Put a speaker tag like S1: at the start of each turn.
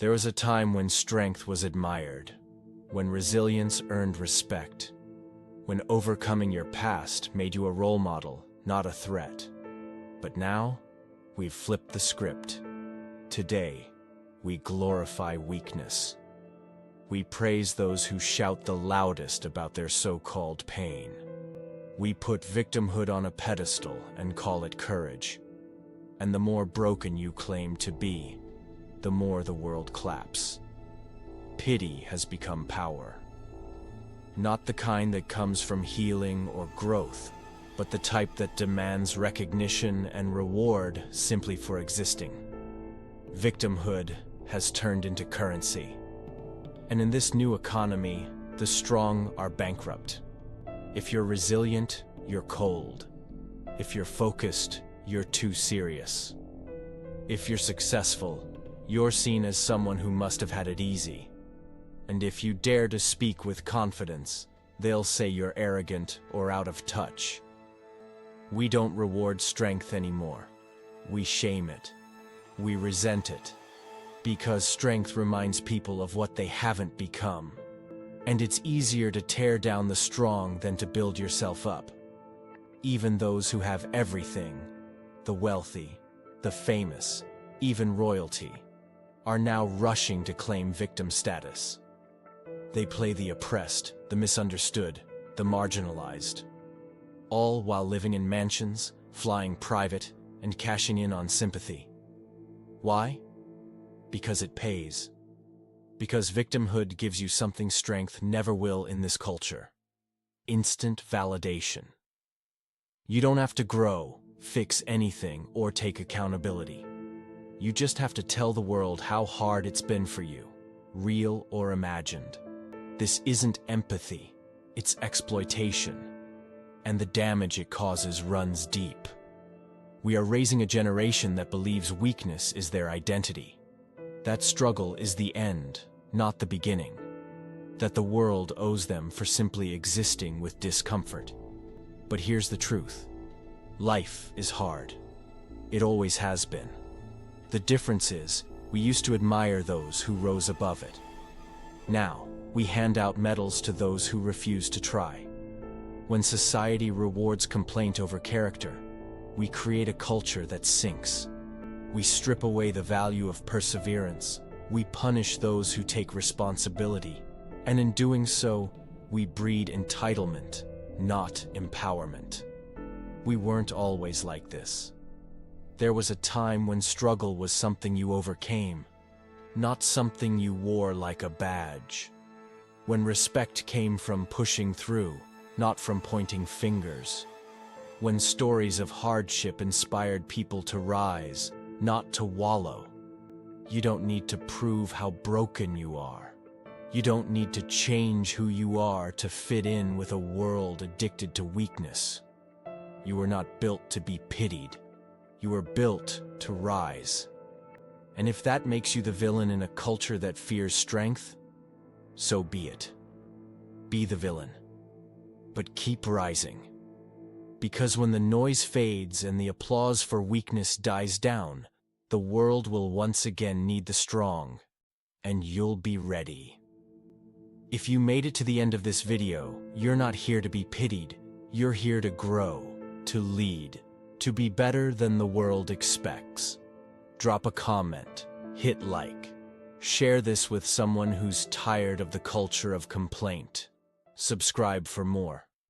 S1: There was a time when strength was admired, when resilience earned respect, when overcoming your past made you a role model, not a threat. But now, we've flipped the script. Today, we glorify weakness. We praise those who shout the loudest about their so-called pain. We put victimhood on a pedestal and call it courage. And the more broken you claim to be, the more the world claps. Pity has become power. Not the kind that comes from healing or growth, but the type that demands recognition and reward simply for existing. Victimhood has turned into currency. And in this new economy, the strong are bankrupt. If you're resilient, you're cold. If you're focused, you're too serious. If you're successful, you're seen as someone who must have had it easy. And if you dare to speak with confidence, they'll say you're arrogant or out of touch. We don't reward strength anymore. We shame it. We resent it. Because strength reminds people of what they haven't become. And it's easier to tear down the strong than to build yourself up. Even those who have everything, the wealthy, the famous, even royalty, are now rushing to claim victim status. They play the oppressed, the misunderstood, the marginalized, all while living in mansions, flying private, and cashing in on sympathy. Why? Because it pays. Because victimhood gives you something strength never will in this culture. Instant validation. You don't have to grow, fix anything, or take accountability. You just have to tell the world how hard it's been for you, real or imagined. This isn't empathy, it's exploitation. And the damage it causes runs deep. We are raising a generation that believes weakness is their identity. That struggle is the end, not the beginning. That the world owes them for simply existing with discomfort. But here's the truth. Life is hard. It always has been. The difference is, we used to admire those who rose above it. Now, we hand out medals to those who refuse to try. When society rewards complaint over character, we create a culture that sinks. We strip away the value of perseverance. We punish those who take responsibility. And in doing so, we breed entitlement, not empowerment. We weren't always like this. There was a time when struggle was something you overcame, not something you wore like a badge. When respect came from pushing through, not from pointing fingers. When stories of hardship inspired people to rise, not to wallow. You don't need to prove how broken you are. You don't need to change who you are to fit in with a world addicted to weakness. You were not built to be pitied. You were built to rise. And if that makes you the villain in a culture that fears strength, so be it. Be the villain. But keep rising. Because when the noise fades and the applause for weakness dies down, the world will once again need the strong, and you'll be ready. If you made it to the end of this video, you're not here to be pitied. You're here to grow, to lead, to be better than the world expects. Drop a comment, hit like, share this with someone who's tired of the culture of complaint. Subscribe for more.